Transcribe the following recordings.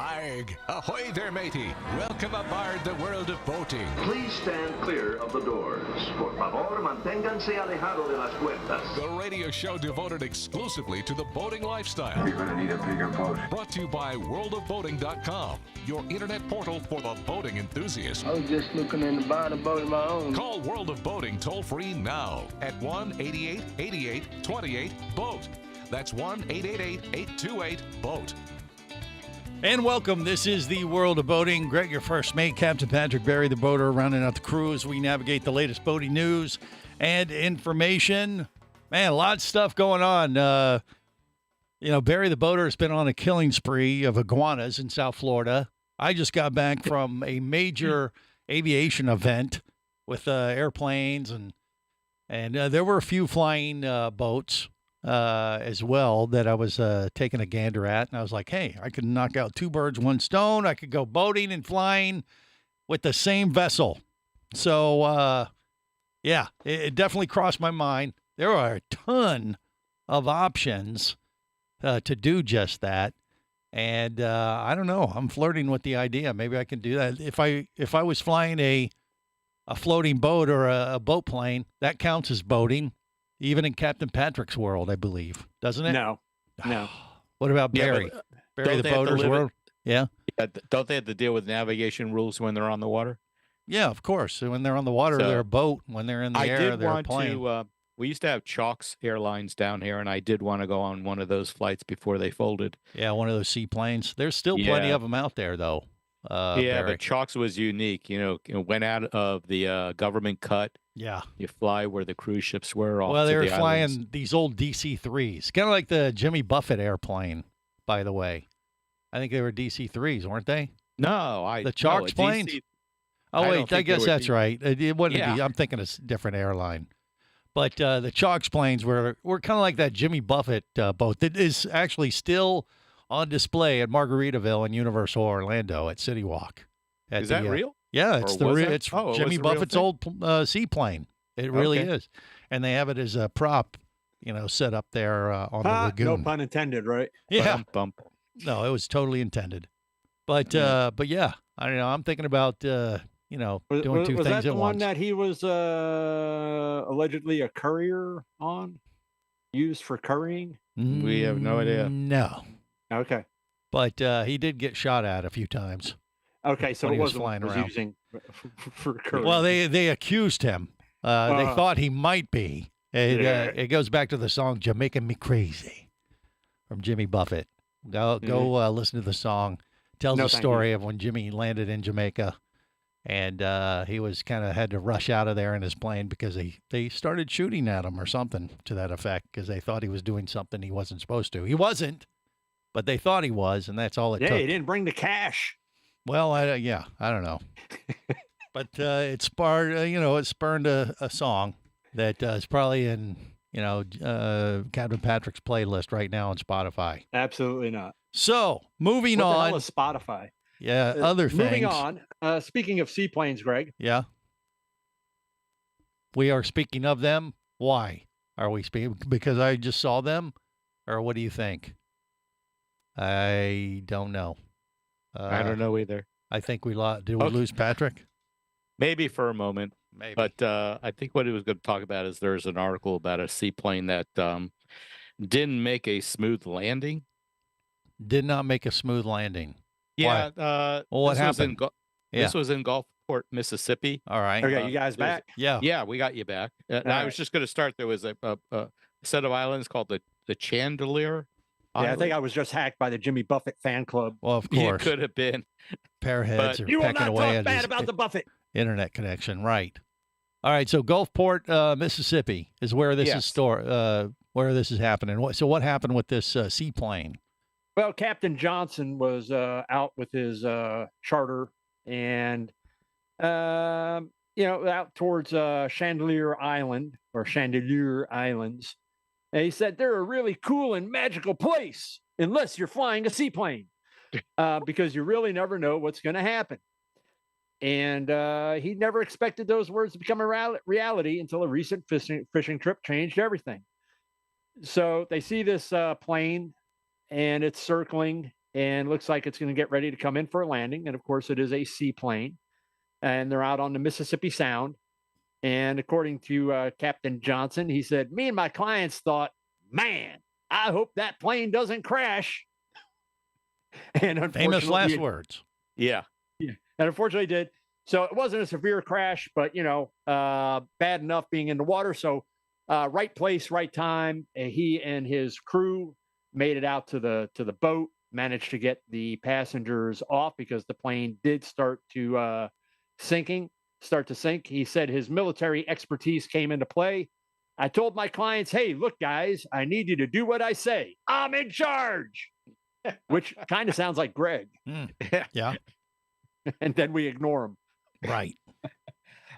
Arg! Ahoy there, matey! Welcome aboard the world of boating. Please stand clear of the doors. Por favor, manténganse alejado de las puertas. The radio show devoted exclusively to the boating lifestyle. You're gonna need a bigger boat. Brought to you by worldofboating.com, your internet portal for the boating enthusiast. I was just looking into buying a boat of my own. Call World of Boating toll-free now at 1-8888-28-BOAT. That's 1-888-828-BOAT. And welcome. This is the World of Boating. Greg, your first mate, Captain Patrick Barry, the boater, rounding out the crew as we navigate the latest boating news and information. Man, a lot of stuff going on. Barry the boater has been on a killing spree of iguanas in South Florida. I just got back from a major aviation event with airplanes, and there were a few flying boats as well that I was taking a gander at. And I was like, hey, I could knock out two birds, one stone. I could go boating and flying with the same vessel. So, it definitely crossed my mind. There are a ton of options to do just that. And I don't know. I'm flirting with the idea. Maybe I can do that. If I was flying a floating boat or a boat plane, that counts as boating. Even in Captain Patrick's world, I believe. Doesn't it? No. What about Barry? Barry the boater's world? Yeah. Don't they have to deal with navigation rules when they're on the water? Yeah, of course. When they're on the water, they're a boat. When they're in the air, they're a plane. We used to have Chalks Airlines down here, and I did want to go on one of those flights before they folded. Yeah, one of those seaplanes. There's still plenty of them out there, though. Barry. But Chalks was unique. Went out of the government cut. Yeah. You fly where the cruise ships were. Well, they were flying islands. these old DC-3s, kind of like the Jimmy Buffett airplane, by the way. I think they were DC-3s, weren't they? No, the Chalks plane. I guess that's right. It wouldn't be. I'm thinking of a different airline. But the Chalks planes were kind of like that Jimmy Buffett boat that is actually still on display at Margaritaville and Universal Orlando at City Walk. Is that real? Yeah, it's Jimmy Buffett's old seaplane. It really is. And they have it as a prop, set up there on the lagoon. No pun intended, right? Yeah. Bump. No, it was totally intended. But yeah, I don't know. I'm thinking about doing two things at once. Was that the one that he was allegedly a courier on, used for currying? We have no idea. No. Okay. But he did get shot at a few times. Okay, so it was wasn't flying was around. using for currying. Well, they accused him. They thought he might be. It goes back to the song "Jamaican Me Crazy" from Jimmy Buffett. Go listen to the song. Tells the story of when Jimmy landed in Jamaica, and he was had to rush out of there in his plane because they started shooting at him or something to that effect because they thought he was doing something he wasn't supposed to. He wasn't, but they thought he was, and that's all it took. Yeah, he didn't bring the cash. Well, I don't know, but it spurred a song that is probably in Captain Patrick's playlist right now on Spotify. Absolutely not. So moving what on, the hell is Spotify? Yeah, other things. Moving on. Speaking of seaplanes, Greg. Yeah, we are speaking of them. Why are we speaking? Because I just saw them, or what do you think? I don't know. I don't know either. I think we lost. Did we lose Patrick? Maybe for a moment. Maybe. But I think what he was going to talk about is there's an article about a seaplane that didn't make a smooth landing. Did not make a smooth landing. Yeah. What happened? This was in Gulfport, Mississippi. All right. Okay, you guys back? Yeah. Yeah, we got you back. I was just going to start. There was a set of islands called the Chandelier. Yeah, I think I was just hacked by the Jimmy Buffett fan club. Well, of course. You could have been. Pair heads are you will pecking not away talk at bad his about the Buffett. internet connection. Right. All right. So Gulfport, Mississippi is where this is where this is happening. So what happened with this seaplane? Well, Captain Johnson was out with his charter and, out towards Chandelier Island or Chandelier Islands. And he said, they're a really cool and magical place unless you're flying a seaplane because you really never know what's going to happen. And he never expected those words to become a reality until a recent fishing trip changed everything. So they see this plane and it's circling and looks like it's going to get ready to come in for a landing. And of course, it is a seaplane, and they're out on the Mississippi Sound. And according to Captain Johnson, he said, "Me and my clients thought, man, I hope that plane doesn't crash." And unfortunately, Famous last words. Yeah. and unfortunately, it did. So it wasn't a severe crash, but bad enough being in the water. So right place, right time. He and his crew made it out to the boat. Managed to get the passengers off because the plane did start to sink. He said his military expertise came into play. "I told my clients, hey, look, guys, I need you to do what I say. I'm in charge," which kind of sounds like Greg. Yeah. And then we ignore him. Right.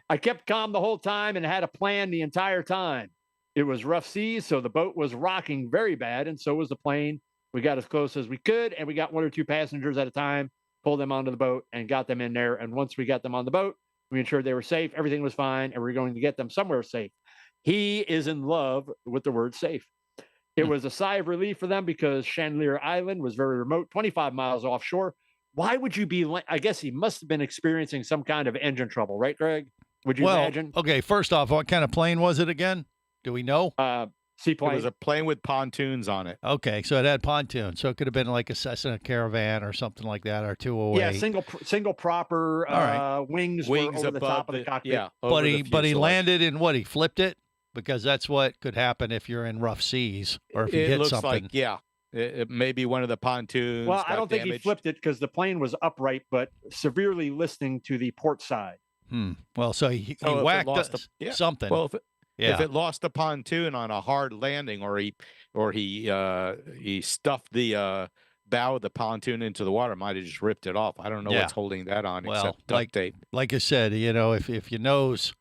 "I kept calm the whole time and had a plan the entire time. It was rough seas, so the boat was rocking very bad, and so was the plane. We got as close as we could, and we got 1 or 2 passengers at a time, pulled them onto the boat, and got them in there. And once we got them on the boat, we ensured they were safe. Everything was fine, and we're going to get them somewhere safe." He is in love with the word safe. It was a sigh of relief for them because Chandelier Island was very remote, 25 miles offshore. Why would you be? I guess he must have been experiencing some kind of engine trouble, right, Greg? Would you imagine? Okay, first off, what kind of plane was it again? Do we know? Seaplane. It was a plane with pontoons on it. Okay, so it had pontoons. So it could have been like a Cessna Caravan or something like that, or 208. Yeah, single proper wings were over the top of the cockpit. Yeah, But he fuselage. landed in what? He flipped it? Because that's what could happen if you're in rough seas or if you It hit looks something. like, it may be one of the pontoons. Well, I got don't think he damaged. flipped it because the plane was upright, but severely listing to the port side. Well, so he So if it whacked lost something. Well, yeah. if it lost a pontoon on a hard landing, or he stuffed the bow of the pontoon into the water, might have just ripped it off. I don't know what's holding that on except duct tape. Like I said, if you nose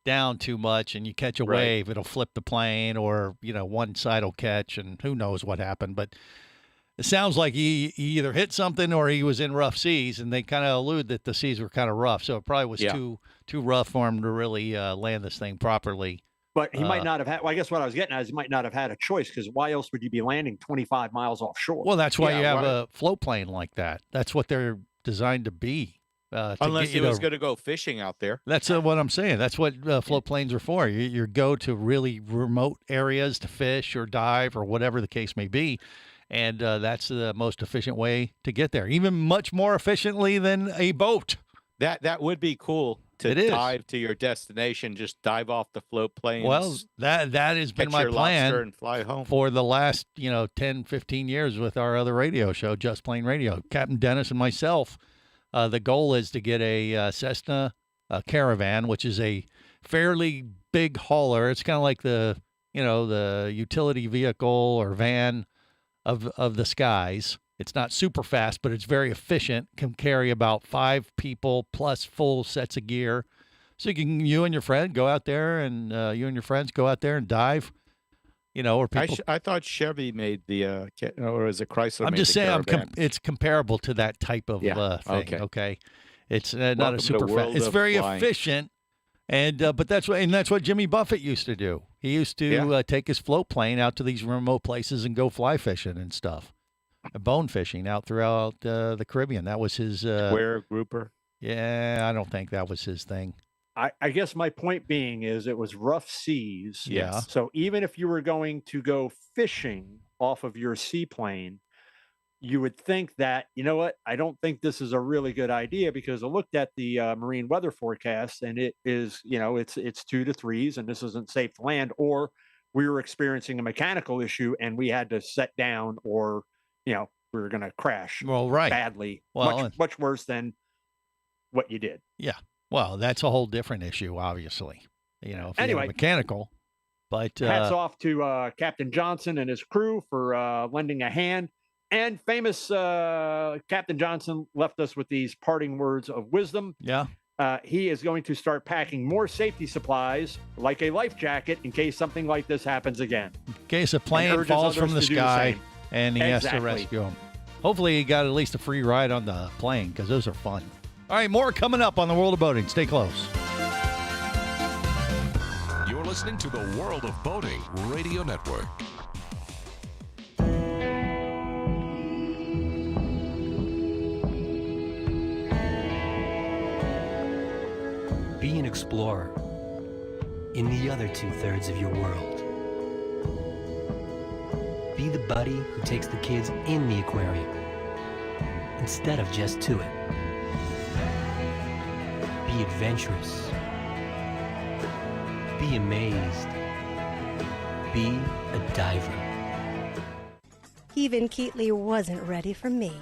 down too much and you catch a wave, it'll flip the plane, or one side will catch, and who knows what happened. But it sounds like he either hit something or he was in rough seas, and they kind of allude that the seas were kind of rough, so it probably was too rough for him to really land this thing properly. But he might not have had. Well, I guess what I was getting at is he might not have had a choice, because why else would you be landing 25 miles offshore? Well, that's why Yeah, you have right. a float plane like that. That's what they're designed to be. To Unless get he you was to- going to go fishing out there. That's what I'm saying. That's what float planes are for. You go to really remote areas to fish or dive or whatever the case may be, and that's the most efficient way to get there, even much more efficiently than a boat. That would be cool to It is. dive to your destination. Just dive off the float planes. Well, that has been catch my your lobster plan and fly home. for the last 10, 15 years with our other radio show, Just Plain Radio. Captain Dennis and myself, the goal is to get a Cessna Caravan, which is a fairly big hauler. It's kind of like the utility vehicle or van of the skies. It's not super fast, but it's very efficient. Can carry about 5 people plus full sets of gear. So you and your friend go out there, and you and your friends go out there and dive. Or people. I thought Chevy made the, or is it Chrysler? I'm made just the saying, Caravan? it's comparable to that type of Yeah, thing. Okay, it's not Welcome a to the super fast. world It's of very flying. efficient, and but that's what Jimmy Buffett used to do. He used to take his float plane out to these remote places and go fly fishing and stuff, bone fishing out throughout the Caribbean. That was his. Square grouper. Yeah, I don't think that was his thing. I guess my point being is it was rough seas. Yeah. So even if you were going to go fishing off of your seaplane, you would think that, I don't think this is a really good idea, because I looked at the marine weather forecast, and it is, it's 2 to 3s, and this isn't safe to land, or we were experiencing a mechanical issue and we had to set down, or, we were going to crash Well, right. badly, Well, much worse than what you did. Yeah. Well, that's a whole different issue, obviously. If you had Anyway. a mechanical, but Hats off to Captain Johnson and his crew for lending a hand. And famous Captain Johnson left us with these parting words of wisdom. yeah. He is going to start packing more safety supplies, like a life jacket, in case something like this happens again. In case a plane urges falls from the others to do the sky same. and he has to Exactly. rescue him. Hopefully he got at least a free ride on the plane, because those are fun. All right, more coming up on the World of Boating. Stay close. You're listening to the World of Boating Radio Network. explorer in the other 2/3 of your world. Be the buddy who takes the kids in the aquarium instead of just to it. Be adventurous. Be amazed. Be a diver. Even Keatley wasn't ready for me,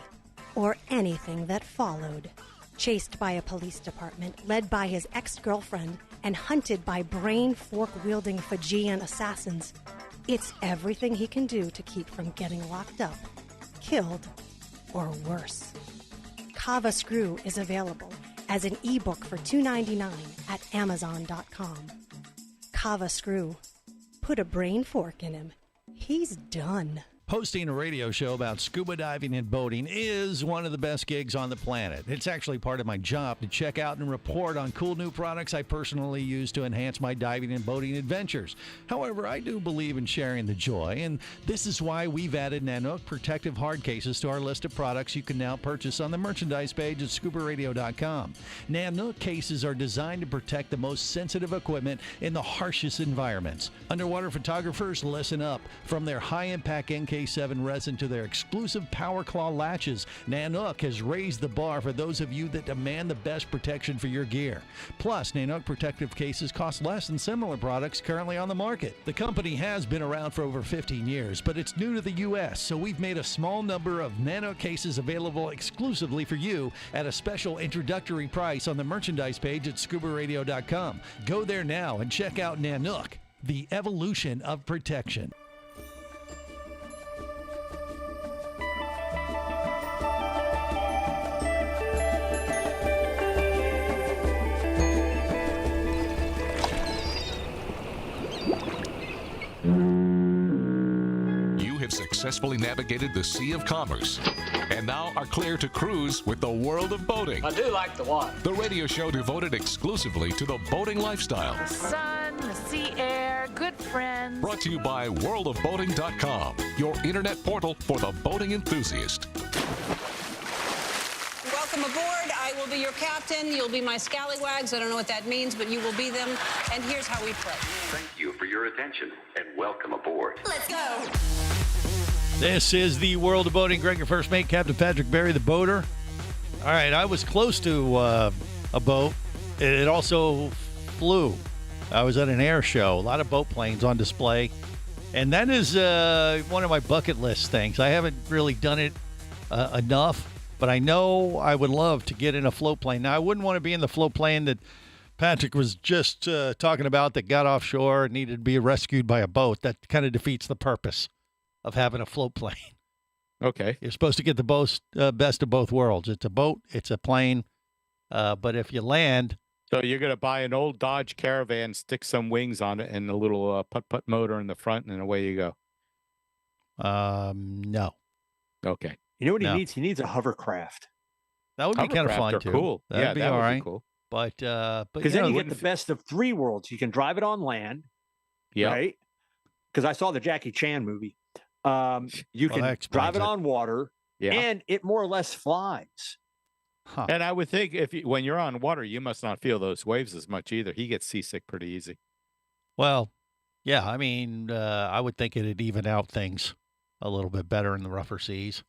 or anything that followed. Chased by a police department, led by his ex-girlfriend, and hunted by brain fork-wielding Fijian assassins, it's everything he can do to keep from getting locked up, killed, or worse. Kava Screw is available as an ebook for $2.99 at Amazon.com. Kava Screw. Put a brain fork in him. He's done. Hosting a radio show about scuba diving and boating is one of the best gigs on the planet. It's actually part of my job to check out and report on cool new products I personally use to enhance my diving and boating adventures. However, I do believe in sharing the joy, and this is why we've added Nanook protective hard cases to our list of products you can now purchase on the merchandise page at scubaradio.com. Nanook cases are designed to protect the most sensitive equipment in the harshest environments. Underwater photographers, listen up. From their high-impact NK7 resin to their exclusive Power Claw latches, Nanook has raised the bar for those of you that demand the best protection for your gear. Plus, Nanook protective cases cost less than similar products currently on the market. The company has been around for over 15 years, but it's new to the U.S., so we've made a small number of Nanook cases available exclusively for you at a special introductory price on the merchandise page at scubaradio.com. Go there now and check out Nanook, the evolution of protection. Successfully navigated the Sea of Commerce and now are clear to cruise with the World of Boating. I do like the water. The radio show devoted exclusively to the boating lifestyle. The sun, the sea air, good friends. Brought to you by worldofboating.com, your internet portal for the boating enthusiast. Welcome aboard. I will be your captain. You'll be my scallywags. I don't know what that means, but you will be them. And here's how we play. Thank you for your attention and welcome aboard. Let's go. This is the World of Boating. Greg, your first mate, Captain Patrick Barry, the boater. All right, I was close to a boat. It also flew. I was at an air show. A lot of boat planes on display. And that is one of my bucket list things. I haven't really done it enough, but I know I would love to get in a float plane. Now, I wouldn't want to be in the float plane that Patrick was just talking about that got offshore and needed to be rescued by a boat. That kind of defeats the purpose of having a float plane. Okay. You're supposed to get the best of both worlds. It's a boat, it's a plane, but if you land... So you're going to buy an old Dodge Caravan, stick some wings on it, and a little putt-putt motor in the front, and away you go. No. Okay. You know what he needs? He needs a hovercraft. That would be kind of fun, too. Cool. That'd be that all would right. be cool. But because then you get the best of three worlds. You can drive it on land, right? Because I saw the Jackie Chan movie. You can drive it on water, and it more or less flies. Huh. And I would think when you're on water, you must not feel those waves as much either. He gets seasick pretty easy. Well, yeah, I mean, I would think it'd even out things a little bit better in the rougher seas.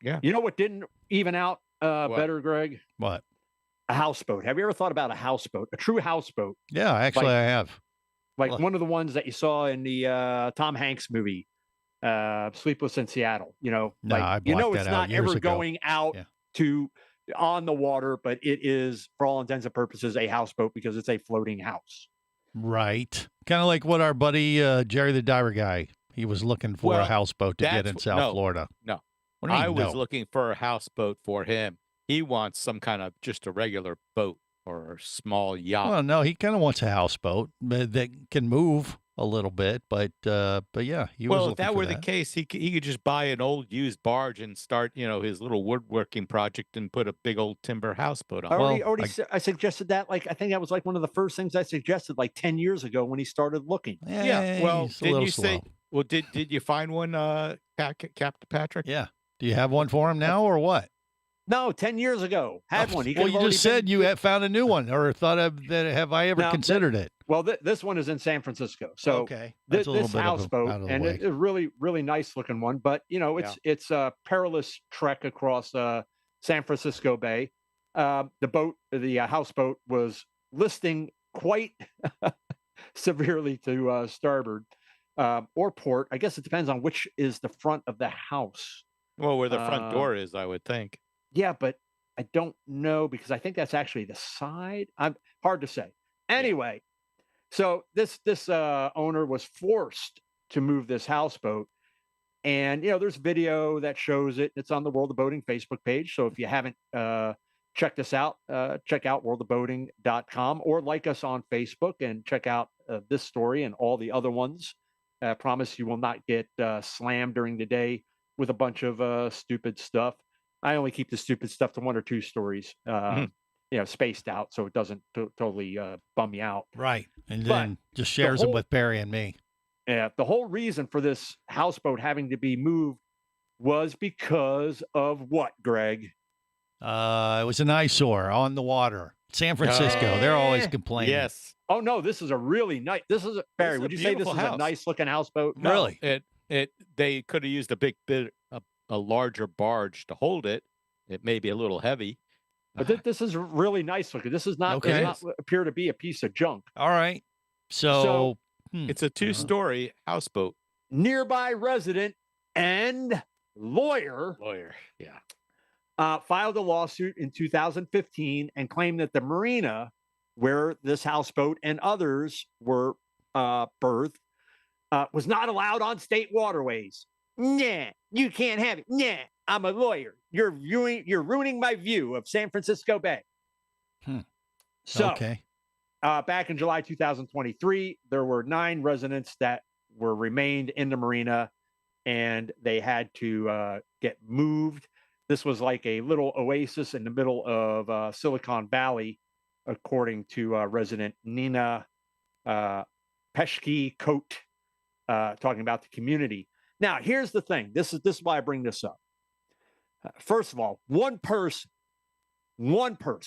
Yeah. You know what didn't even out better, Greg? What? A houseboat. Have you ever thought about a houseboat? A true houseboat? Yeah, actually, I have. Like one of the ones that you saw in the Tom Hanks movie, Sleepless in Seattle. You know, no, like, it's not ever going out to on the water, but it is, for all intents and purposes, a houseboat because it's a floating house. Right. Kind of like what our buddy Jerry the Diver guy, he was looking for a houseboat to get in South Florida. No. What do you mean, I was looking for a houseboat for him. He wants some kind of just a regular boat or a small yacht. Well, no, he kind of wants a houseboat that can move a little bit, but yeah, he was. Well, looking if that for were the case, he could just buy an old used barge and start, his little woodworking project and put a big old timber houseboat on. I suggested that. Like, I think that was like one of the first things I suggested like 10 years ago when he started looking. Yeah. Well, didn't you say? Well, did you find one, Captain Patrick? Yeah. Do you have one for him now or what? No, 10 years ago. Had one. He could Well, have you already just said been- you had found a new one, or thought of that. Have I ever Now, considered it? Well, this one is in San Francisco. So Okay, that's a little this bit houseboat, out of the and way. it's a really, really nice looking one. But it's a perilous trek across San Francisco Bay. The houseboat was listing quite severely to starboard or port. I guess it depends on which is the front of the house. Well, where the front door is, I would think. Yeah, but I don't know because I think that's actually the side. I'm hard to say. Anyway, so this owner was forced to move this houseboat, and there's video that shows it. It's on the World of Boating Facebook page. So if you haven't checked us out, check out worldofboating.com or like us on Facebook and check out this story and all the other ones. I promise you will not get slammed during the day with a bunch of stupid stuff. I only keep the stupid stuff to one or two stories, spaced out, so it doesn't totally bum you out. Right, and But then just shares them with Barry and me. Yeah, the whole reason for this houseboat having to be moved was because of what, Greg? It was an eyesore on the water. San Francisco, they're always complaining. Yes. Oh no, this is a really nice. Barry. a Would you say this beautiful is a house. nice looking houseboat? No, Really? They could have used a big bit, a larger barge to hold it. It may be a little heavy. But this is really nice looking. This is not Okay. does not appear to be a piece of junk. All right. So, It's a 2-story houseboat. Nearby resident and lawyer Yeah. filed a lawsuit in 2015 and claimed that the marina where this houseboat and others were berthed was not allowed on state waterways. Nah, you can't have it. Nah, I'm a lawyer. You're ruining my view of San Francisco Bay. So, okay. back in July 2023, there were 9 residents that remained in the marina, and they had to get moved. This was like a little oasis in the middle of Silicon Valley, according to resident Nina Peshke Coat, talking about the community. Now, here's the thing. This is why I bring this up. First of all, one person ruins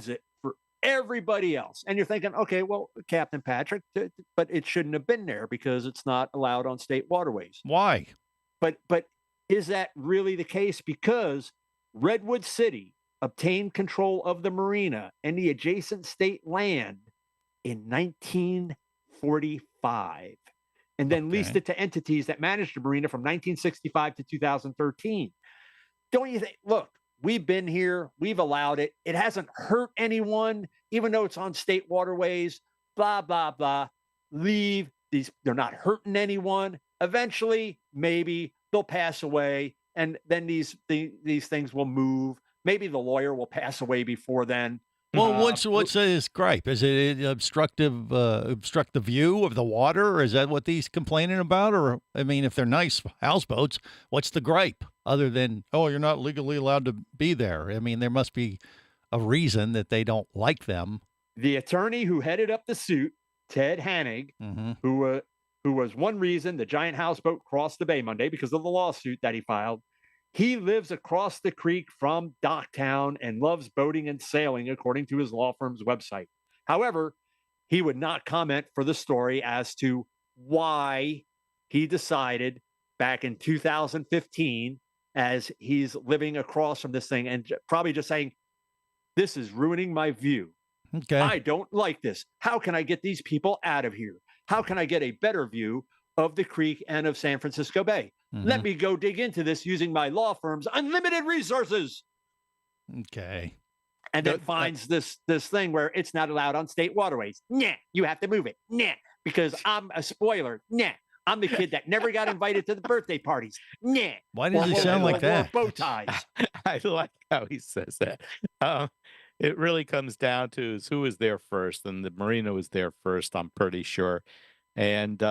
it for everybody else. And you're thinking, okay, well, Captain Patrick, but it shouldn't have been there because it's not allowed on state waterways. Why? But is that really the case? Because Redwood City obtained control of the marina and the adjacent state land in 1945, and then leased it to entities that managed the marina from 1965 to 2013. Don't you think? Look, we've been here, we've allowed it. It hasn't hurt anyone, even though it's on state waterways. Blah blah blah. Leave these. They're not hurting anyone. Eventually, maybe they'll pass away, and then these things will move. Maybe the lawyer will pass away before then. Well, what's his gripe? Is it obstruct the view of the water? Or is that what he's complaining about? Or, I mean, if they're nice houseboats, what's the gripe other than, oh, you're not legally allowed to be there? I mean, there must be a reason that they don't like them. The attorney who headed up the suit, Ted Hanig, who was one reason the giant houseboat crossed the bay Monday because of the lawsuit that he filed. He lives across the creek from Docktown and loves boating and sailing, according to his law firm's website. However, he would not comment for the story as to why he decided back in 2015, as he's living across from this thing, and probably just saying, this is ruining my view. Okay. I don't like this. How can I get these people out of here? How can I get a better view of the creek and of San Francisco Bay? Let me go dig into this using my law firm's unlimited resources. Okay. And then finds this thing where it's not allowed on state waterways. Nah, you have to move it. Nah, because I'm a spoiler. Nah, I'm the kid that never got invited to the birthday parties. Nah. Why does he sound like that? Bow ties. I like how he says that. It really comes down to who was there first, and the marina was there first, I'm pretty sure. And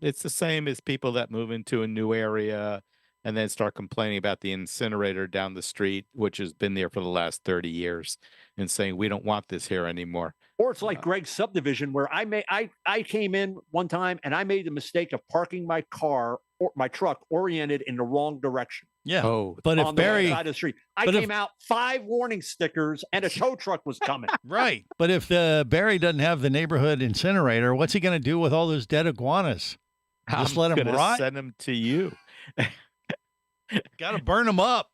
it's the same as people that move into a new area. and then start complaining about the incinerator down the street, which has been there for the last 30 years, and saying we don't want this here anymore. Or it's like Greg's subdivision, where I came in one time and I made the mistake of parking my car or my truck oriented in the wrong direction. Yeah. Oh, but if on the Barry, wrong side of the street, I but if- came out 5 warning stickers and a tow truck was coming. right. But if Barry doesn't have the neighborhood incinerator, what's he going to do with all those dead iguanas? Just let 'em gonna rot? Send them to you. Got to burn them up.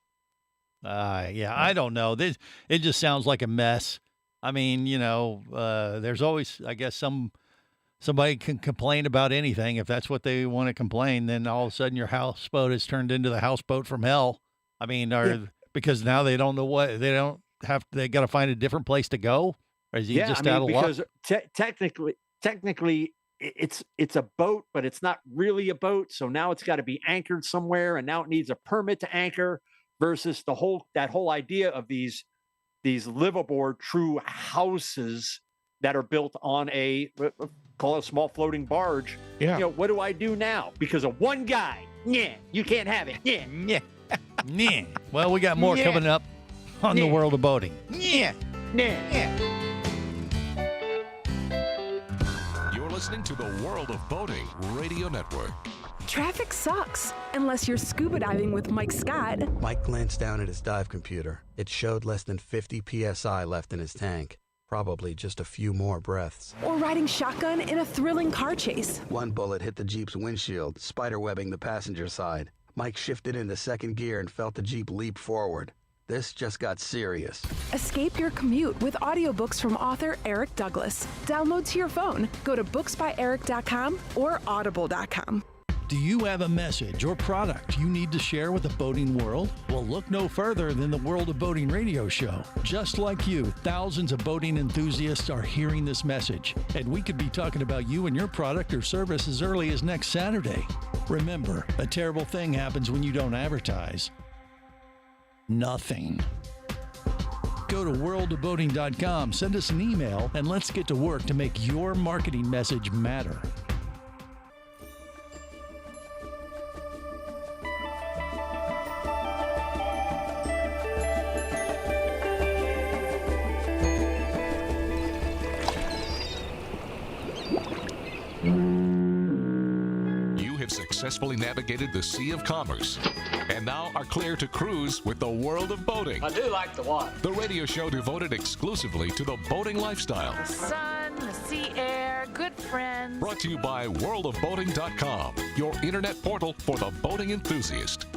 Yeah, I don't know. It just sounds like a mess. I mean, there's always, I guess, somebody can complain about anything. If that's what they want to complain, then all of a sudden your houseboat has turned into the houseboat from hell. I mean, because now they don't know what they don't have. They got to find a different place to go. Or is he just out of luck? Because technically, it's a boat, but it's not really a boat. So now it's got to be anchored somewhere, and now it needs a permit to anchor. Versus that whole idea of these liveaboard true houses that are built on call it a small floating barge. Yeah. What do I do now? Because of one guy. Yeah, you can't have it. Yeah. Yeah. Yeah. Well, we got more Yeah. coming up on the world of boating. Yeah. Yeah. You're listening to the World of Boating Radio Network. Traffic sucks, unless you're scuba diving with Mike Scott. Mike glanced down at his dive computer. It showed less than 50 psi left in his tank. Probably just a few more breaths. Or riding shotgun in a thrilling car chase. One bullet hit the Jeep's windshield, spiderwebbing the passenger side. Mike shifted into second gear and felt the Jeep leap forward. This just got serious. Escape your commute with audiobooks from author Eric Douglas. Download to your phone. Go to booksbyeric.com or audible.com. Do you have a message or product you need to share with the boating world? Well, look no further than the World of Boating radio show. Just like you, thousands of boating enthusiasts are hearing this message, and we could be talking about you and your product or service as early as next Saturday. Remember, a terrible thing happens when you don't advertise. Nothing. Go to worldofboating.com, send us an email, and let's get to work to make your marketing message matter. Successfully navigated the Sea of Commerce and now are clear to cruise with the World of Boating. I do like the water. The radio show devoted exclusively to the boating lifestyle. The sun, the sea air, good friends. Brought to you by worldofboating.com, your internet portal for the boating enthusiast.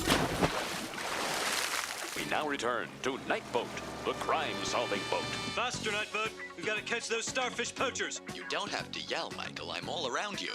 We now return to Night Boat, the crime-solving boat. Faster, Night Boat. We've got to catch those starfish poachers. You don't have to yell, Michael. I'm all around you.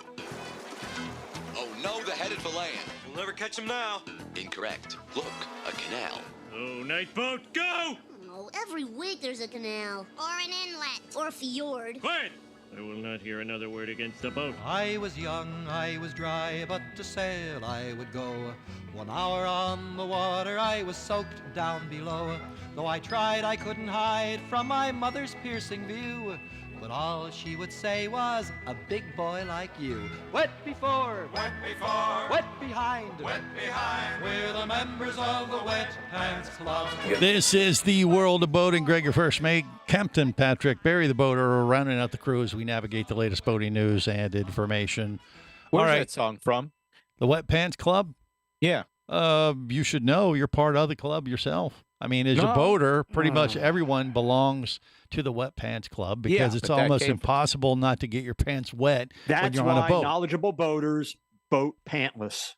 Oh no, they're headed for land. We'll never catch them now. Incorrect. Look, a canal. Oh, Night Boat, go! Oh, every week there's a canal. Or an inlet. Or a fjord. Quiet! I will not hear another word against the boat. I was young, I was dry, but to sail I would go. 1 hour on the water, I was soaked down below. Though I tried, I couldn't hide from my mother's piercing view. But all she would say was, a big boy like you. Wet before, wet behind, we're the members of the Wet Pants Club. This is the World of Boating. Greg, your first mate, Captain Patrick, Barry the boater, are rounding out the crew as we navigate the latest boating news and information. Where's that song from? The Wet Pants Club? Yeah. You should know. You're part of the club yourself. I mean, as a boater, pretty much everyone belongs to the Wet Pants Club because it's almost impossible not to get your pants wet when you're on a boat. Knowledgeable boaters boat pantless.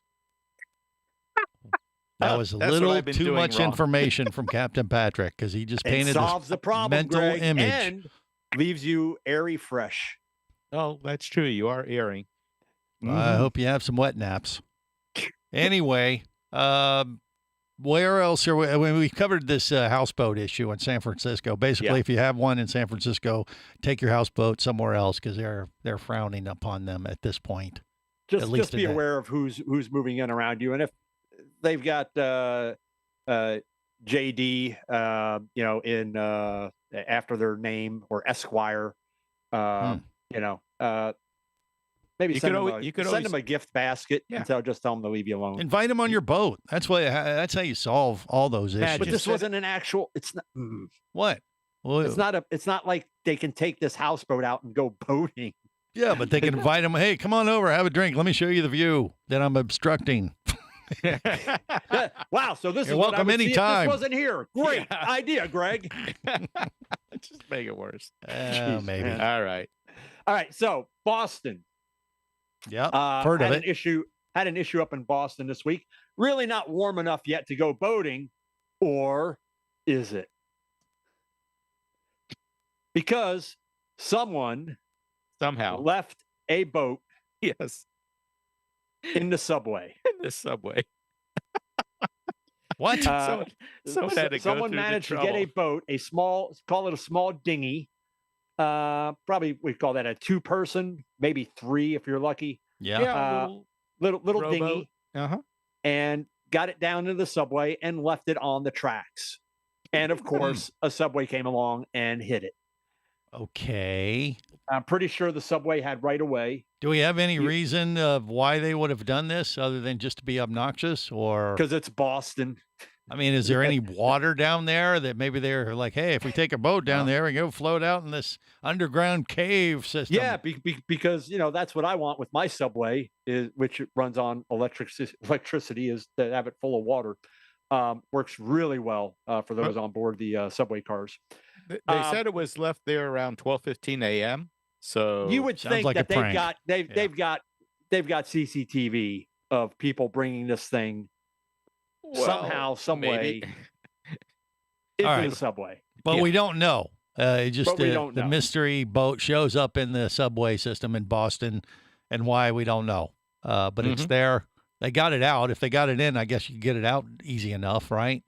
That was a little too much information from Captain Patrick because he just painted solves the problem, mental Greg, image and leaves you airy fresh. Oh, that's true. You are airing. I hope you have some wet naps. Anyway, where else are we? When we covered this houseboat issue in San Francisco, basically, if you have one in San Francisco, take your houseboat somewhere else because they're frowning upon them at this point. Just be aware of who's moving in around you, and if they've got JD, in after their name or Esquire, Maybe You send could them always- a, you could send always- them a gift basket Yeah. and just tell them to leave you alone. Invite them on your boat. That's how you solve all those Yeah, issues. But just this send wasn't an actual. It's not. What? Well, It's not like they can take this houseboat out and go boating. yeah, but they can invite them. Hey, come on over, have a drink. Let me show you the view that I'm obstructing. Wow. So this You're is what I welcome would see if anytime. this wasn't here. Great idea, Greg. Just make it worse. Maybe. All right. All right. So Boston. Yep. had Heard of an it. issue. Had an issue up in Boston this week. Really not warm enough yet to go boating, or is it? Because someone Somehow. left a boat Yes. in the subway. In the subway. What? Someone had to go someone through the managed to get a trouble. boat, a small, call it a small dinghy. Probably we call that a 2-person, maybe 3 if you're lucky. Yeah. Yeah, Little rowboat. dinghy, Uh-huh. and got it down to the subway and left it on the tracks. And of course, a subway came along and hit it. Okay. I'm pretty sure the subway had right away Do we have any reason of why they would have done this other than just to be obnoxious? Or, because it's Boston. I mean, is there any water down there that maybe they're like, hey, if we take a boat down there and go float out in this underground cave system? Yeah, because that's what I want with my subway, which runs on electricity, is to have it full of water. Works really well for those on board the subway cars. They said it was left there around 12:15 a.m. So You would Sounds think like a that they've prank. got they've got CCTV of people bringing this thing somehow, some maybe. way into All right. the subway. But we don't know. It just But we don't the know. mystery boat shows up in the subway system in Boston, and why we don't know. But it's there. They got it out. If they got it in, I guess you could get it out easy enough, right?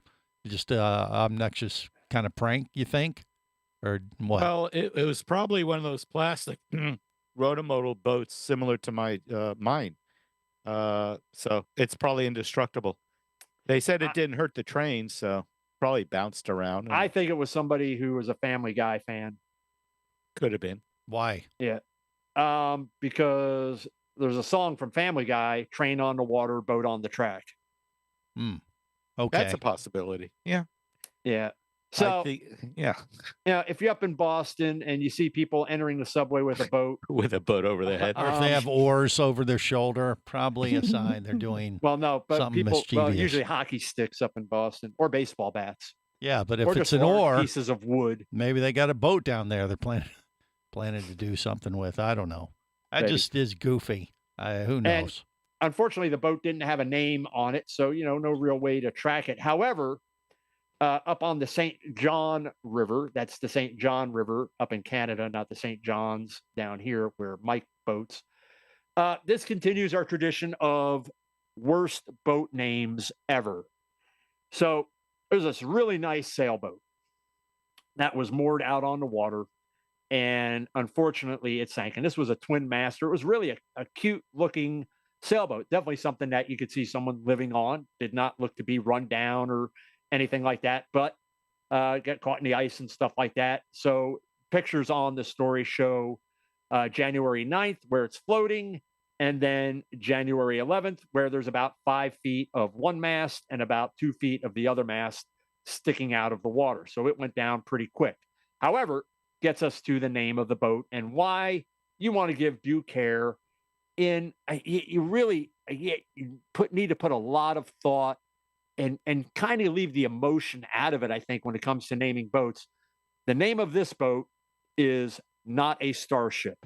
Just obnoxious kind of prank, you think, or what? Well, it was probably one of those plastic rotomodal boats similar to my mine. So it's probably indestructible. They said it didn't hurt the train, so probably bounced around. I think it was somebody who was a Family Guy fan. Could have been. Why? Yeah. Because there's a song from Family Guy, Train on the Water, Boat on the Track. Okay. That's a possibility. Yeah. Yeah. I So, think- yeah, if you're up in Boston and you see people entering the subway with a boat, with a boat over their head. Or if they have oars over their shoulder, probably a sign they're doing. well, no, but Something people, mischievous. usually hockey sticks up in Boston or baseball bats Yeah, but if or it's just an large oar, pieces of wood. maybe they got a boat down there they're planning to do something with. I don't know. That Maybe. just is goofy. Who knows? Unfortunately, the boat didn't have a name on it, so no real way to track it. However, up on the St. John River, that's the St. John River up in Canada, not the St. John's down here where Mike boats. This continues our tradition of worst boat names ever. So there's this really nice sailboat that was moored out on the water, and unfortunately it sank. And this was a twin master. It was really a cute looking sailboat, definitely something that you could see someone living on. Did not look to be run down or anything like that, but got caught in the ice and stuff like that. So pictures on the story show January 9th where it's floating, and then January 11th where there's about 5 feet of one mast and about 2 feet of the other mast sticking out of the water. So it went down pretty quick. However, gets us to the name of the boat and why you want to give due care in. You really need to put a lot of thought and kind of leave the emotion out of it, I think, when it comes to naming boats. The name of this boat is not a Starship.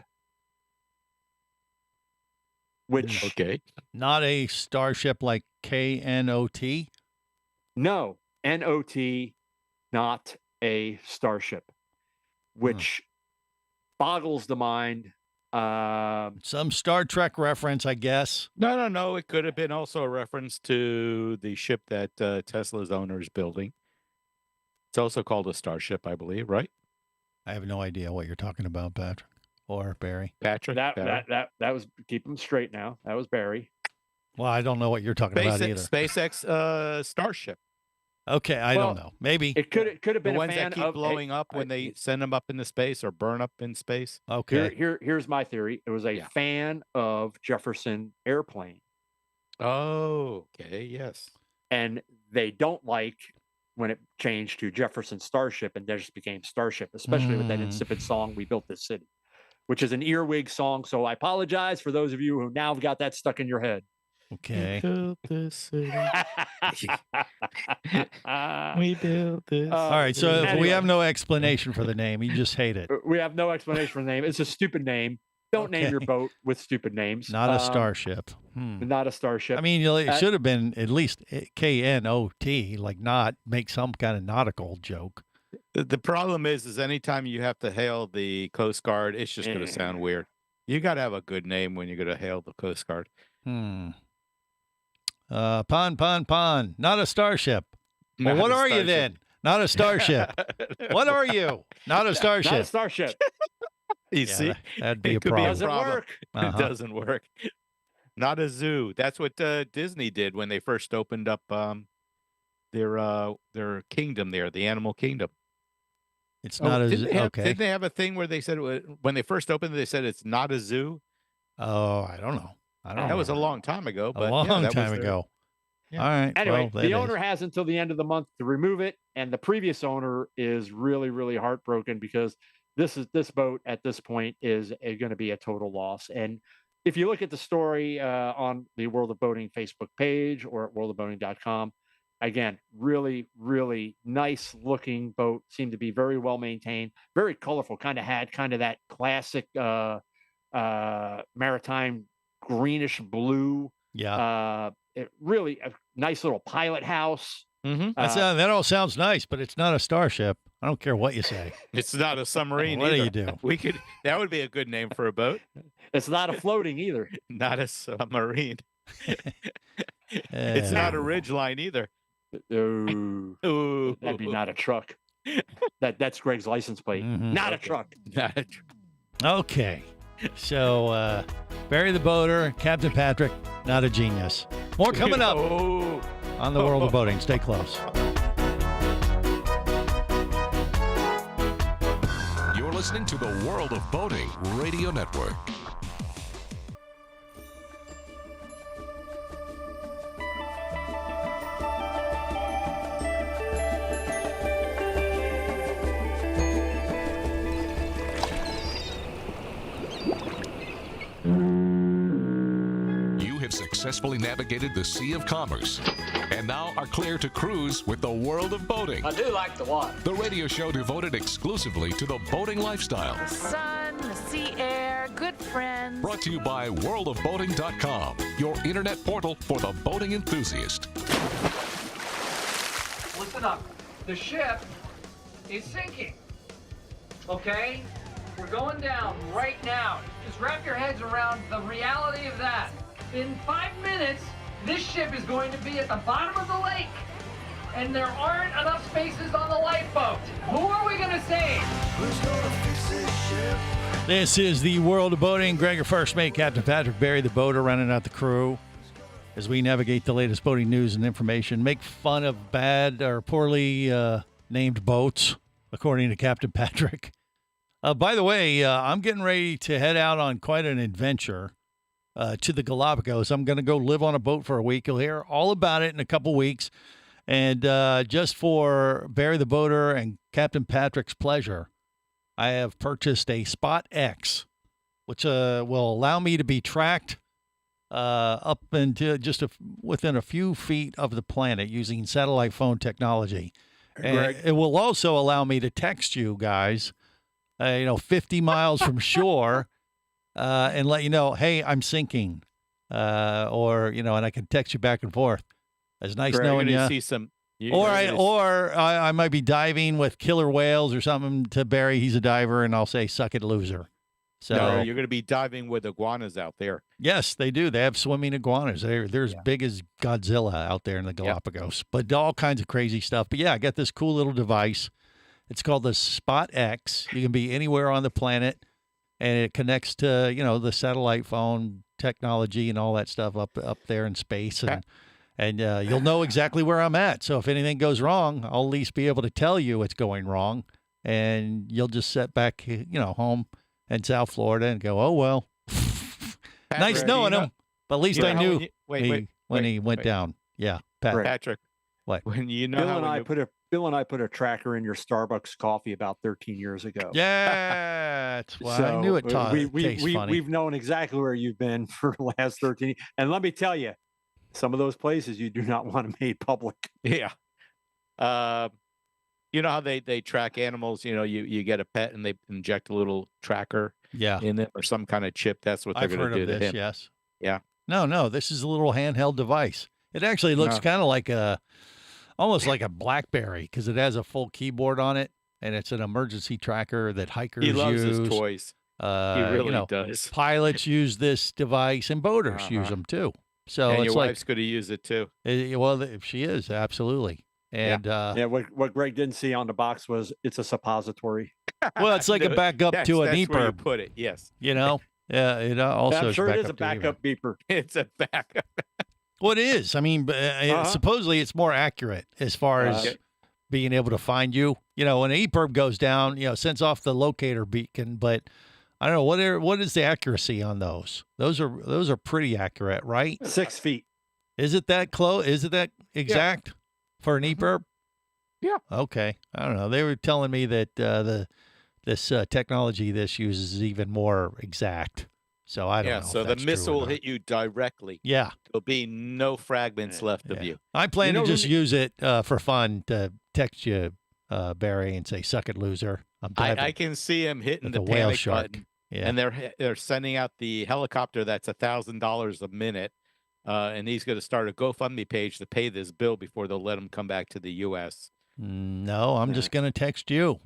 Which Okay. Not a starship like KNOT? No, NOT, not a Starship, which boggles the mind. Some Star Trek reference, I guess. No. It could have been also a reference to the ship that Tesla's owner is building. It's also called a Starship, I believe, right? I have no idea what you're talking about, Patrick or Barry. Patrick? Barry? That was, keep them straight now. That was Barry. Well, I don't know what you're talking about either. SpaceX Starship. Okay, I don't know. Maybe it could have The been a ones fan that keep of blowing up when they send them up into space or burn up in space. Okay. Here's my theory. It was a fan of Jefferson Airplane, Oh, okay, yes. and they don't like when it changed to Jefferson Starship and then just became Starship, especially with that insipid song "We Built This City," which is an earwig song. So I apologize for those of you who now have got that stuck in your head. Okay. Built this city. We built this. All right. So anyway. we have no explanation for the name. You just hate it. We have no explanation for the name. It's a stupid name. Don't name your boat with stupid names. Not a starship. Not a starship. I mean, it should have been at least KNOT, like not make some kind of nautical joke. The problem is anytime you have to hail the Coast Guard, it's just going to sound weird. You got to have a good name when you're going to hail the Coast Guard. Pon. Not a starship. Well, Not what a are you starship. then? Not a starship. What are you? Not a starship. Not a starship. You see? That'd be a It could problem. Doesn't work. Uh-huh. It doesn't work. Not a zoo. That's what Disney did when they first opened up their kingdom there, the animal kingdom. It's not a zoo. Okay. Didn't they have a thing where they said when they first opened, they said it's not a zoo? Oh, I don't know. That was a long time ago. But a long that was time their- ago. Yeah. All right. Anyway, well, the that owner is- has until the end of the month to remove it, and the previous owner is really, really heartbroken because this boat at this point is going to be a total loss. And if you look at the story on the World of Boating Facebook page or at worldofboating.com, again, really, really nice looking boat. Seemed to be very well maintained, very colorful. Kind of had kind of that classic maritime greenish blue. Yeah. It really a nice little pilot house. that all sounds nice, but it's not a starship. I don't care what you say. It's not a submarine. What do either. you do? That would be a good name for a boat. It's not a floating either. Not a submarine. It's not a ridgeline either. Ooh, that'd be not a truck. That's Greg's license plate. Not a truck. Not a truck. Okay. So, Barry the Boater, Captain Patrick, not a genius. More coming up on the World of Boating. Stay close. You're listening to the World of Boating Radio Network. You have successfully navigated the Sea of Commerce and now are clear to cruise with the World of Boating. I do like the water. The radio show devoted exclusively to the boating lifestyle. The sun, the sea air, good friends. Brought to you by worldofboating.com, your internet portal for the boating enthusiast. Listen up. The ship is sinking. Okay? We're going down right now. Just wrap your heads around the reality of that. In 5 minutes, this ship is going to be at the bottom of the lake. And there aren't enough spaces on the lifeboat. Who are we going to save? This is the World of Boating. Greg, your first mate, Captain Patrick Barry, the boater, running out the crew as we navigate the latest boating news and information, make fun of bad or poorly named boats, according to Captain Patrick. By the way, I'm getting ready to head out on quite an adventure to the Galapagos. I'm going to go live on a boat for a week. You'll hear all about it in a couple weeks. And just for Barry the Boater and Captain Patrick's pleasure, I have purchased a Spot X, which will allow me to be tracked up into just within a few feet of the planet using satellite phone technology. And it will also allow me to text you guys, 50 miles from shore, and let you know, hey, I'm sinking, and I can text you back and forth. It's nice Greg, knowing you're you. gonna see some. I might be diving with killer whales or something to Barry. He's a diver, and I'll say, "Suck it, loser." So No, you're going to be diving with iguanas out there. yes, they do. They have swimming iguanas. They're as big as Godzilla out there in the Galapagos. But all kinds of crazy stuff. But yeah, I got this cool little device. It's called the Spot X. You can be anywhere on the planet, and it connects to the satellite phone technology and all that stuff up there in space. And you'll know exactly where I'm at. So if anything goes wrong, I'll at least be able to tell you it's going wrong. And you'll just sit back, home in South Florida and go, oh, well, nice knowing him. But at least I knew when he went down. Yeah, Patrick. What? When you know Bill and I put a tracker in your Starbucks coffee about 13 years ago. Yeah, that's why I knew it tastes funny. We've known exactly where you've been for the last 13. And let me tell you, some of those places you do not want them made public. Yeah. You know how they track animals? You get a pet and they inject a little tracker in it or some kind of chip. That's what they're going to do to him. Yes. Yeah. No, this is a little handheld device. It actually looks kind of like almost like a BlackBerry because it has a full keyboard on it, and it's an emergency tracker that hikers use. He loves his toys. He really does. Pilots use this device, and boaters use them too. So and it's your like, wife's going to use it too. Well, she is absolutely. And what Greg didn't see on the box was it's a suppository. Well, it's like a backup to an That's where you EPIRB. put it. Yes. Yeah, it also I'm sure it is a to backup beeper. It's a backup. Well, it is. I mean, supposedly it's more accurate as far as being able to find you. When an EPIRB goes down, sends off the locator beacon, but I don't know what is the accuracy on those. Those are pretty accurate, right? 6 feet. Is it that close? Is it that exact for an EPIRB? Yeah. Okay. I don't know. They were telling me that this technology this uses is even more exact. So I don't know. Yeah, so the missile will hit you directly. Yeah. There'll be no fragments left of you. I plan to just use it for fun to text you, Barry, and say, suck it, loser. I can see him hitting the whale panic shark. button. Yeah. And they're sending out the helicopter that's $1,000 a minute. And he's going to start a GoFundMe page to pay this bill before they'll let him come back to the U.S. No, I'm just going to text you.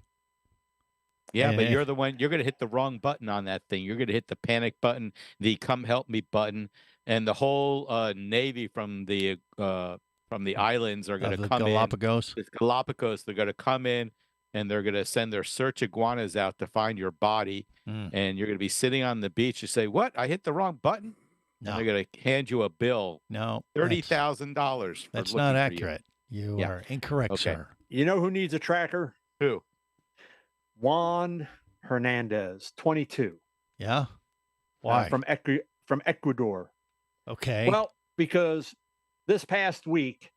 Yeah, but you're the one. You're going to hit the wrong button on that thing. You're going to hit the panic button, the come help me button, and the whole Navy from the islands are going to come Galapagos. in. Galapagos. They're going to come in and they're going to send their search iguanas out to find your body. And you're going to be sitting on the beach. You say, "What? I hit the wrong button." No. And they're going to hand you a bill. No, $30,000. That's not accurate. You are incorrect, sir. You know who needs a tracker? Who? Juan Hernandez, 22. Yeah. Why? From Ecuador. Okay. Well, because this past week,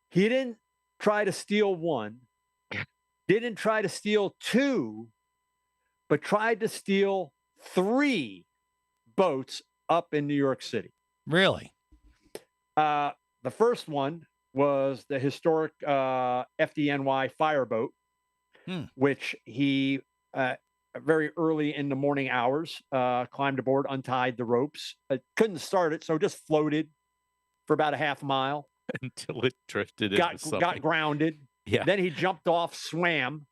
he didn't try to steal one, didn't try to steal two, but tried to steal 3 boats up in New York City. Really? The first one was the historic FDNY fireboat, which he very early in the morning hours climbed aboard, untied the ropes, couldn't start it, so just floated for about a half mile until it drifted got grounded. Yeah. Then he jumped off, swam,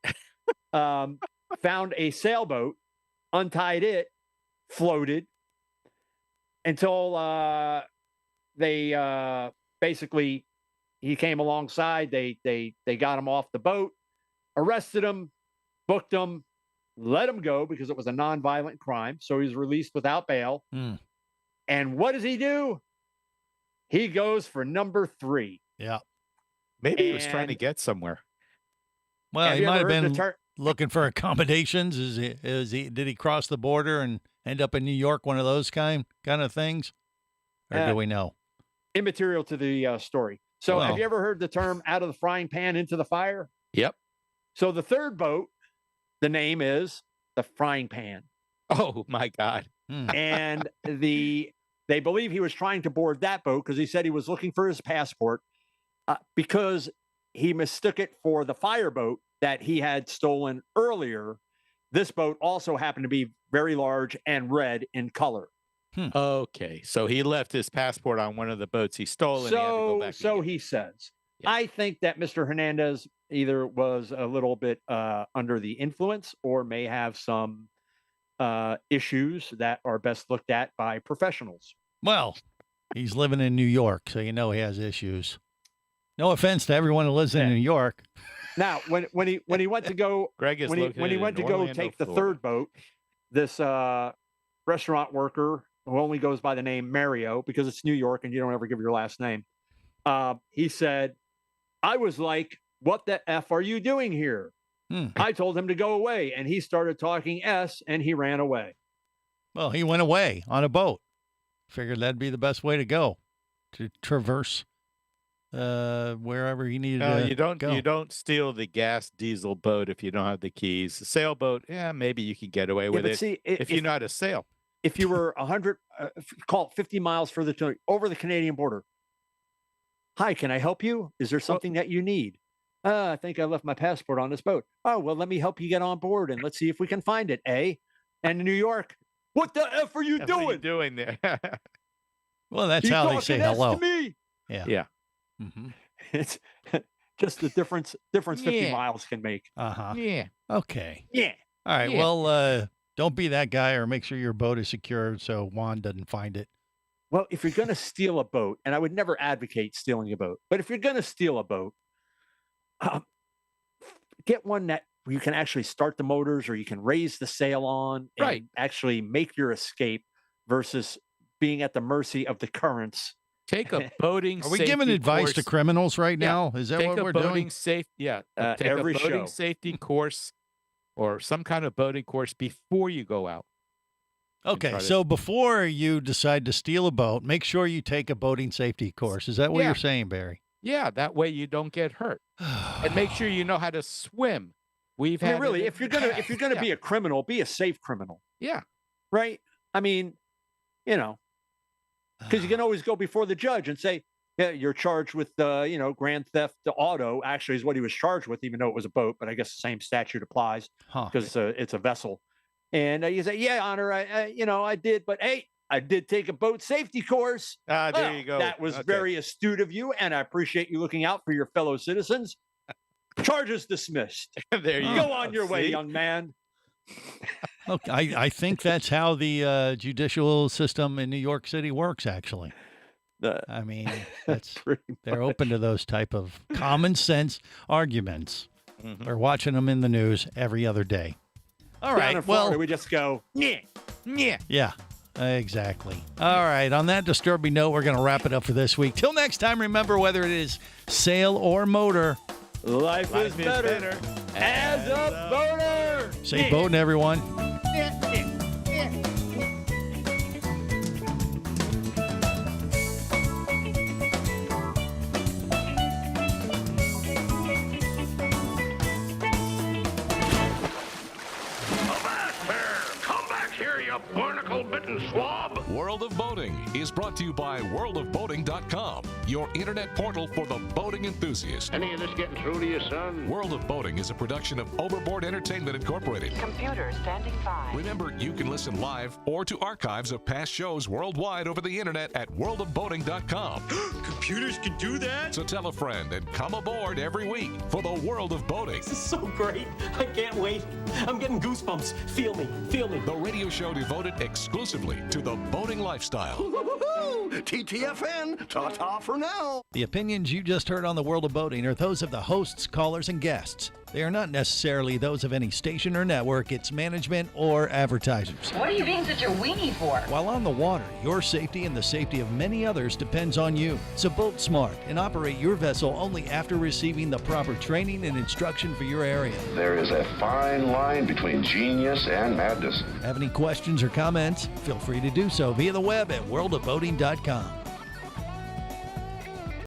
found a sailboat, untied it, floated until they basically he came alongside. They got him off the boat, arrested him, booked him, let him go because it was a nonviolent crime. So he's released without bail. And what does he do? He goes for number 3. Yeah. Maybe he was trying to get somewhere. Well, he might have been looking for accommodations. Did he cross the border and end up in New York? One of those kind of things, or do we know? Immaterial to the story. So, have you ever heard the term "out of the frying pan into the fire"? Yep. So the third boat, the name is the Frying Pan. Oh my God! And they believe he was trying to board that boat because he said he was looking for his passport because he mistook it for the fireboat that he had stolen earlier. This boat also happened to be very large and red in color. Okay, so he left his passport on one of the boats he stole, and he had to go back. So he says. Yeah. I think that Mr. Hernandez either was a little bit under the influence or may have some issues that are best looked at by professionals. Well, he's living in New York, so you know he has issues. No offense to everyone who lives in New York. Now, when he went to go, Greg is when he went to go take the third boat, this restaurant worker who only goes by the name Mario because it's New York and you don't ever give your last name. He said, I was like, what the F are you doing here? I told him to go away, and he started talking S, and he ran away. Well, he went away on a boat. Figured that'd be the best way to go, to traverse wherever he needed to go. You don't steal the gas diesel boat if you don't have the keys. The sailboat, yeah, maybe you can get away with it if you know how to sail. If you were 100, call it 50 miles further over the Canadian border. Hi, can I help you? Is there something that you need? I think I left my passport on this boat. Oh, well, let me help you get on board and let's see if we can find it, eh? And in New York, what the F are you doing? What are you doing there? Well, that's how they say hello. To me? Yeah. Yeah. Mm-hmm. It's just the difference 50 miles can make. Uh-huh. Yeah. Okay. Yeah. All right. Yeah. Well, don't be that guy, or make sure your boat is secured so Juan doesn't find it. Well, if you're going to steal a boat, and I would never advocate stealing a boat, but if you're going to steal a boat, get one that you can actually start the motors or you can raise the sail on and actually make your escape versus being at the mercy of the currents. Take a boating Are we giving advice to criminals right now? Is that what we're doing? Take every a boating show. safety course or some kind of boating course before you go out. Okay, so before you decide to steal a boat, make sure you take a boating safety course. Is that what you're saying, Barry? Yeah, that way you don't get hurt. And make sure you know how to swim. We've I mean, had really, if you're gonna be a criminal, be a safe criminal. Yeah. Right? I mean, because you can always go before the judge and say, yeah, you're charged with grand theft auto, actually is what he was charged with, even though it was a boat, but I guess the same statute applies because it's a vessel. And you say, yeah, Honor, I did, but hey, I did take a boat safety course. There you go. That was very astute of you, and I appreciate you looking out for your fellow citizens. Charges dismissed. There you go. On your way, young man. Okay, I think that's how the judicial system in New York City works, actually. I mean, they're open to those type of common sense arguments. Mm-hmm. We're watching them in the news every other day. All Down right, in Florida, we just go, yeah. Yeah, exactly. All right, on that disturbing note, we're going to wrap it up for this week. Till next time, remember, whether it is sail or motor, life is better as a boater. Safe boating, everyone. Barnacle-bitten swab. World of Boating is brought to you by worldofboating.com, your internet portal for the boating enthusiast. Any of this getting through to you, son? World of Boating is a production of Overboard Entertainment Incorporated. Computer standing by. Remember, you can listen live or to archives of past shows worldwide over the internet at worldofboating.com. Computers can do that? So tell a friend and come aboard every week for the World of Boating. This is so great. I can't wait. I'm getting goosebumps. Feel me. Feel me. The radio show devoted exclusively to the boating lifestyle. TTFN, ta-ta for now. The opinions you just heard on the World of Boating are those of the hosts, callers, and guests. They are not necessarily those of any station or network, its management, or advertisers. What are you being such a weenie for? While on the water, your safety and the safety of many others depends on you. So boat smart and operate your vessel only after receiving the proper training and instruction for your area. There is a fine line between genius and madness. Have any questions or comments? Feel free to do so via the web at worldofboating.com.